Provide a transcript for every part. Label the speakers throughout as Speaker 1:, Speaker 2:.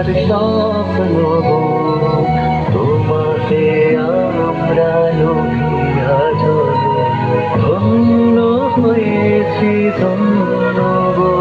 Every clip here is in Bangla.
Speaker 1: আর স্বপ্ন তোমাকে আমরা লোভিয়া ধন্য হয়েছি ধন্য গো।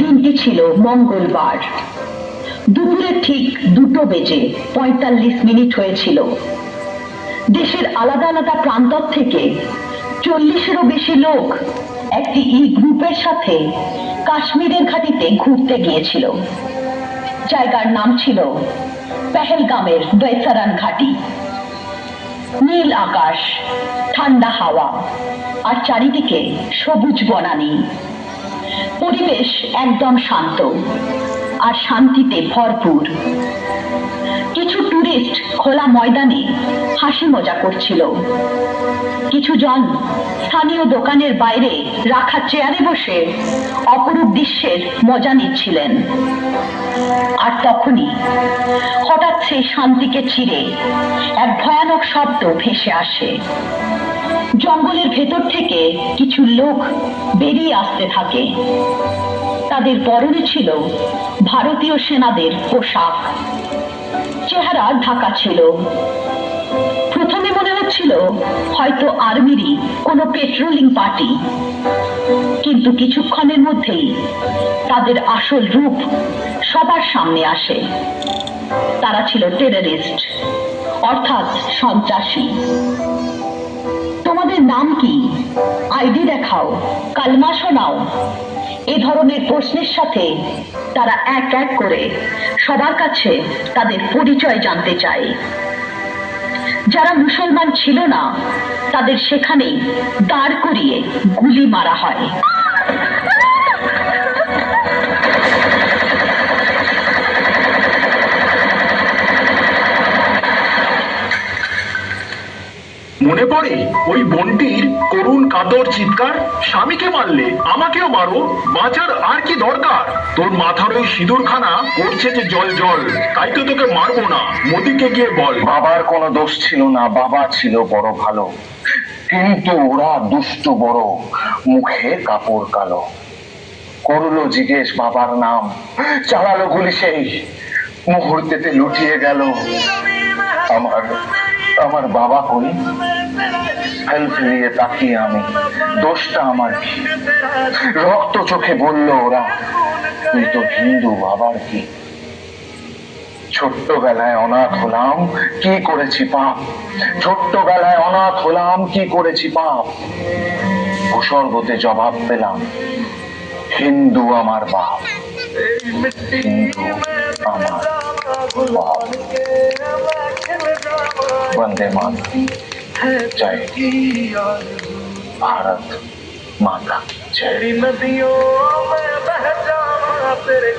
Speaker 2: দিনটি ছিল মঙ্গলবার। দুপুরে ঠিক 2:45 হয়েছিল। দেশের আলাদা আলাদা প্রান্তর থেকে 40-এরও বেশি লোক একটি গ্রুপের সাথে কাশ্মীরের ঘাটিতে ঘুরতে গিয়েছিল। জায়গার নাম ছিল পেহেলগামের দৈসারান ঘাটি। নীল আকাশ, ঠান্ডা হাওয়া আর চারিদিকে সবুজ বনানী। পরিবেশ একদম শান্ত আর শান্তিতে ভরপুর। কিছু টুরিস্ট খোলা ময়দানে হাসি মজা করছিল। কিছু জন স্থানীয় দোকানের বাইরে রাখা চেয়ারে বসে অপরূপ দৃশ্যের মজা নিচ্ছিলেন। আর তখনই হঠাৎ সেই শান্তিকে ছিঁড়ে এক ভয়ানক শব্দ ভেসে আসে। জঙ্গলের ভেতর থেকে কিছু লোক বেরিয়ে আসতে থাকে। তাদের পরনে ছিল ভারতীয় সেনাদের পোশাক। চেহারা ঢাকা ছিল। প্রথমে মনে হচ্ছিল হয়তো আর্মিরই কোনো পেট্রোলিং পার্টি, কিন্তু কিছুক্ষণের মধ্যেই তাদের আসল রূপ সবার সামনে আসে। তারা ছিল টেররিস্ট, অর্থাৎ সন্ত্রাসী। তোমাদের নাম কি? আইডি দেখাও, কালমা শোনাও। এই ধরনের প্রশ্নের সাথে তারা এক এক করে সবার কাছে তাদের পরিচয় জানতে চায়। যারা মুসলমান ছিল না তাদের সেখানেই দাঁড় করিয়ে গুলি মারা হয়।
Speaker 3: মনে পড়ে ওই বোনটির করুণ কাতর চিৎকার, স্বামীকে মারলে আমাকেও মারো, বাঁচার আর কি দরকার? তোর মাথার ওই সিঁদুরখানা করছে যে জল জল, তাই তো তোকে মারবো না, মোদিকে গিয়ে বল।
Speaker 4: বাবার কোনো দোষ ছিল না, বাবা ছিল বড় ভালো, কিন্তু ওরা দুষ্ট বড়, মুখে কাপড় কালো। করলো জিজ্ঞেস বাবার নাম, চালালো গুলি, সেই মুহূর্তেতে লুটিয়ে গেল। আমার বাবা কই? ফেল ফেলিয়ে তাকিয়ে আমি, দোষটা আমার কি? রক্ত চোখে বলল ওরা, তুই তো হিন্দু, বাবার কি? ছোট্টবেলায় অনাথ হলাম, কি করেছি পাপ? ছোট্টবেলায় অনাথ হলাম, কি করেছি পাপ? ভূস্বর্গতে জবাব পেলাম, হিন্দু আমার বাপ, হিন্দু আমার বাপ। वंदे मातरम। जय भारत माता जय।
Speaker 1: नदियों में बह जाऊं तेरे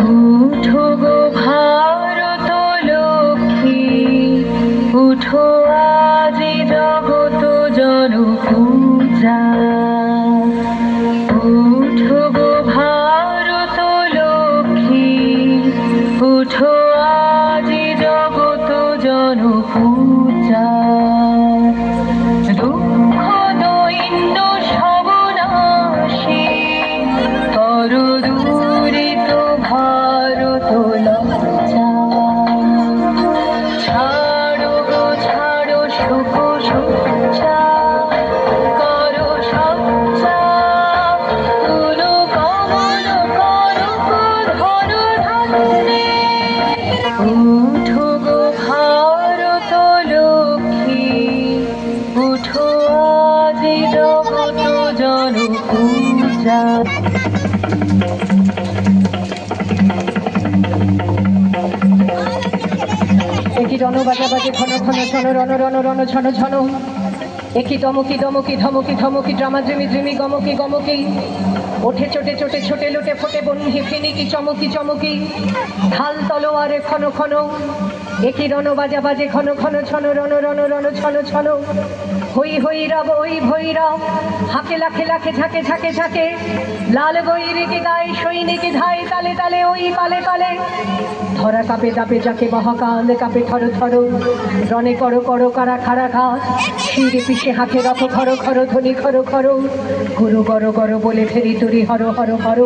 Speaker 2: উঠো গো ভারত লক্ষ্মী, উঠো আজি জগত জন পূজা। উঠো গো ভারত লক্ষ্মী, উঠো আজি জগত জন পূজা। দুঃখ দৈন্য সবনাশী তর দূরিত ভারত লজ্জা। ছাড়ো গো ছাড়ো সুখ সজ্জা, করো সজ্জা তুলো কমল করো ধন ধান্যে। উঠো গো ভারত লক্ষ্মী, উঠো আজি জগত জন পূজা। একই রণ বাজা বাজে ঘন ঘন ছন রণ রণ রণ ঝন ঝন। একই দমকি দমকি ধমকি ধমকি ড্রামা জমি জমি গমকি গমকি। ওঠে চোটে চোটে ছোটে লোটে ফোটে বন্যি ফেনিকি চমকি চমকি। ঢাল তলোয়ারে ক্ষণ ক্ষণ, একই রণ বাজা বাজে ঘন ঘন ছন রণ রণ রণ ছন ছন। হই হই রব ওই ভৈরব, হাকে লাখে লাখে ঝাঁকে ঝাঁকে ঝাঁকে। লাল গৈরিকে গায়ে সৈনিকে ধায় তালে তালে ওই পালে পালে। ধরা কাপে দাপে যাকে মহাকাল কাপে থর থর। রণে করো করো কারা খারা ঘাস, শিরে পিষে হাঁকে রথ খর খর ধ্বনি খর খর। গুরু গর গর বলে ফেরি তুরি হর হর হর।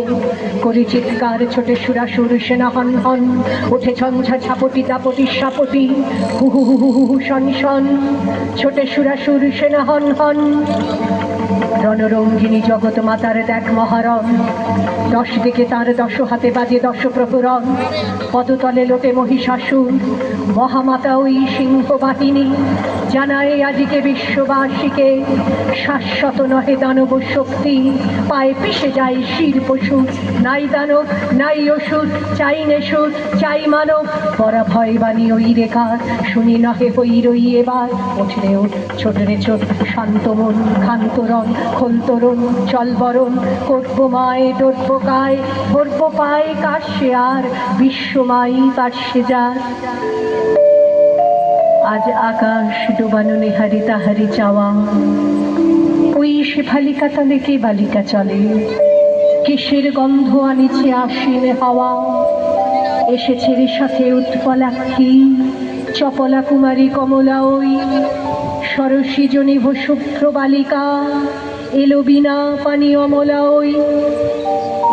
Speaker 2: করি চিৎকার ছোটে সুরাসুর সেনা হন হন। ওঠে ঝঞ্ঝা ছাপটি দাপটি সাপটি, হু হু হু হু হু হু শন শন। ছোটে সুরাসুর সেনা হন হন। রণরঙ্গিনী জগৎ মাতার দেখ মহারণ। 10 দিকে তার 10 হাতে বাজে 10 প্রহরণ। পদতলে লোটে মহিষাসুর, মহামাতা ওই সিংহ বাহিনী। জানায় আজিকে বিশ্ববাসীকে, শাশ্বত নহে দানব শক্তি। পায়ে পিষে যায় শির পশু, নাই দানব নাই অসুর। চাই নেশুর চাই মানব, পরা ভয় বাণী ওই রেখার। শুনি নহে হই রই এবার। ওঠরে ওঠ ছোট রে ছোট শান্ত মন ক্ষান্ত রণ। খোল তরুণ চল বরণ, করবো মায়ে ডরবো কায়। ধরবো পায় কাশে আর, বিশ্বমাই কাশে যার। আজ আকাশ ডুবানো নেহারি তাহারি চাওয়া। ওই শেফালিকা তলে কে বালিকা চলে, কিসের গন্ধ আনিছে আশ্বিন হাওয়া। এসেছে রে সাথে উৎপলাক্ষী, চপলা কুমারী কমলা ওই। সরসী জনিভ শুভ্র বালিকা, এলো বিনা পানি অমলা ওই।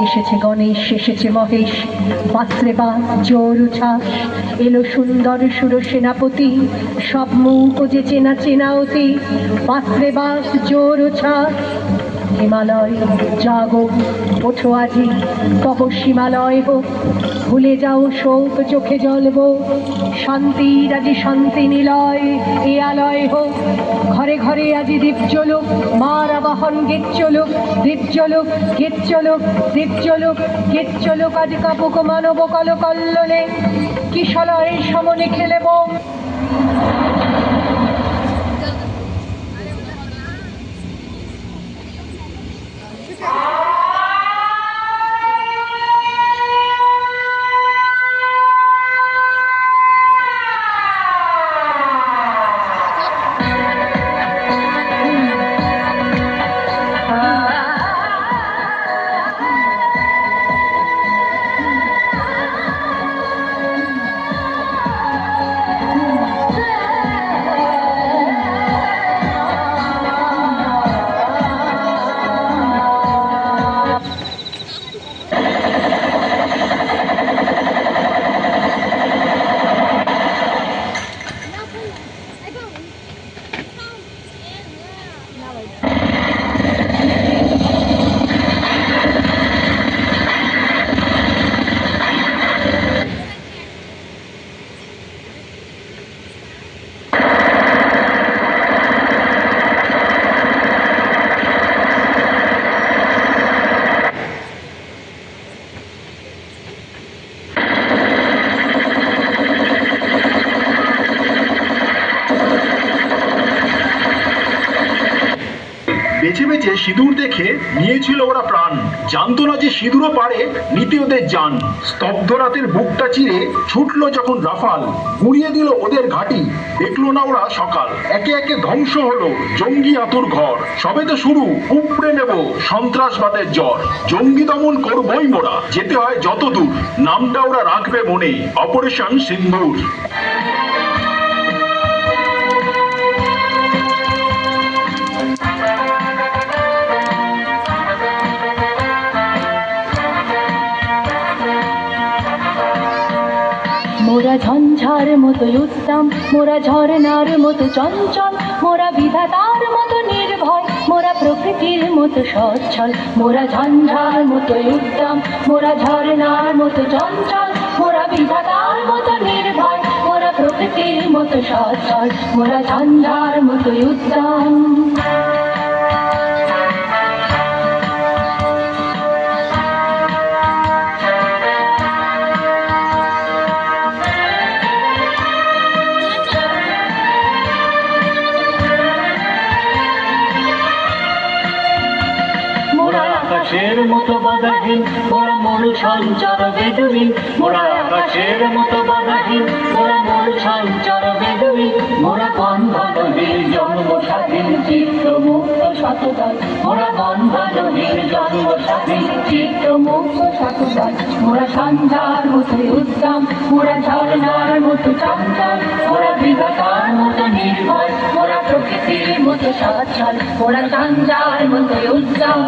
Speaker 2: এসেছে গণেশ এসেছে মহেশ, পাত্রে বা জোর উচ্ছ্বাস। এলো সুন্দর সুর সেনাপতি, সব মুখ যে চেনা চেনা অতি। পাত্রে বাস জোর উচ্ছ্বাস। হিমালয় জাগো ওঠো আজি, তব হিমালয় হোক। ভুলে যাও শোক চোখে জ্বলবো, শান্তির আজি শান্তি নিলয় এ আলয় হোক। ঘরে ঘরে আজি দীপ জ্বলুক, মার আবাহন গীত চলুক। দীপ জ্বলুক গীত চলুক, দীপ জ্বলুক গীত চলুক। আজ কাপুক মানব কল কল্লোলে, কিশলয় সমনে খেলেব।
Speaker 3: বেঁচে সিঁদুর দেখে নিয়েছিল ওরা প্রাণ, জানতো না যে সিঁদুরও পারে নিতে ওদের জান। স্তব্ধ রাতের বুকটা চিরে ছুটলো যখন রাফাল, গুঁড়িয়ে দিল ওদের ঘাঁটি, দেখলো না ওরা সকাল। একে একে ধ্বংস হলো জঙ্গি আতুর ঘর, সবে তো শুরু, উপড়ে নেব সন্ত্রাসবাদের জ্বর। জঙ্গি দমন করবই মোরা, যেতে হয় যত দূর, নামটা ওরা রাখবে মনে, অপারেশন সিন্দুর।
Speaker 5: মোরা ঝঞ্ঝার মতো উত্তম, মোরা ঝর্ণার মতো চঞ্চল, মোরা বিধাতার মতো নির্ভয়, মোরা প্রকৃতির মতো সচ্ছল। মোরা ঝঞ্ঝার মতো উত্তম, মোরা ঝর্ণার মতো চঞ্চল, মোরা বিধাতার মতো নির্ভয়, মোরা প্রকৃতির মতো সচ্ছল। মোরা ঝঞ্ঝার মতো উত্তম।
Speaker 6: আকাশের মতো বাধাহীন, মোরা মরু সঞ্চার বেদুইন। মোরা আকাশের মতো বাধাহীন, মোরা মরু সঞ্চার বেদুইন। মোরা গন্ধ নদীর জন্ম স্বাধীন, চিত্ত মুক্ত শতদল। মোরা গন্ধ নদীর জন্ম স্বাধীন, চিত্ত মুক্ত শতদল। মোরা সন্ধ্যার মতো উত্তম, মোরা ঝর্ণার মতো চঞ্চল, মোরা বিধাতার মতো নির্ভয়, মোরা প্রকৃতির মতো সচ্ছল। মোরা সন্ধ্যার মতো উত্তম।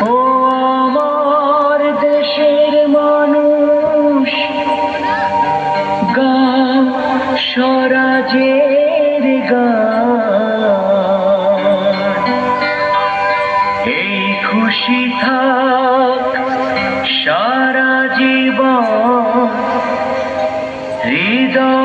Speaker 6: ও আমার দেশের মানুষ, গা স্বরাজের গান। এই খুশি থাক সারা জীবন হৃদয়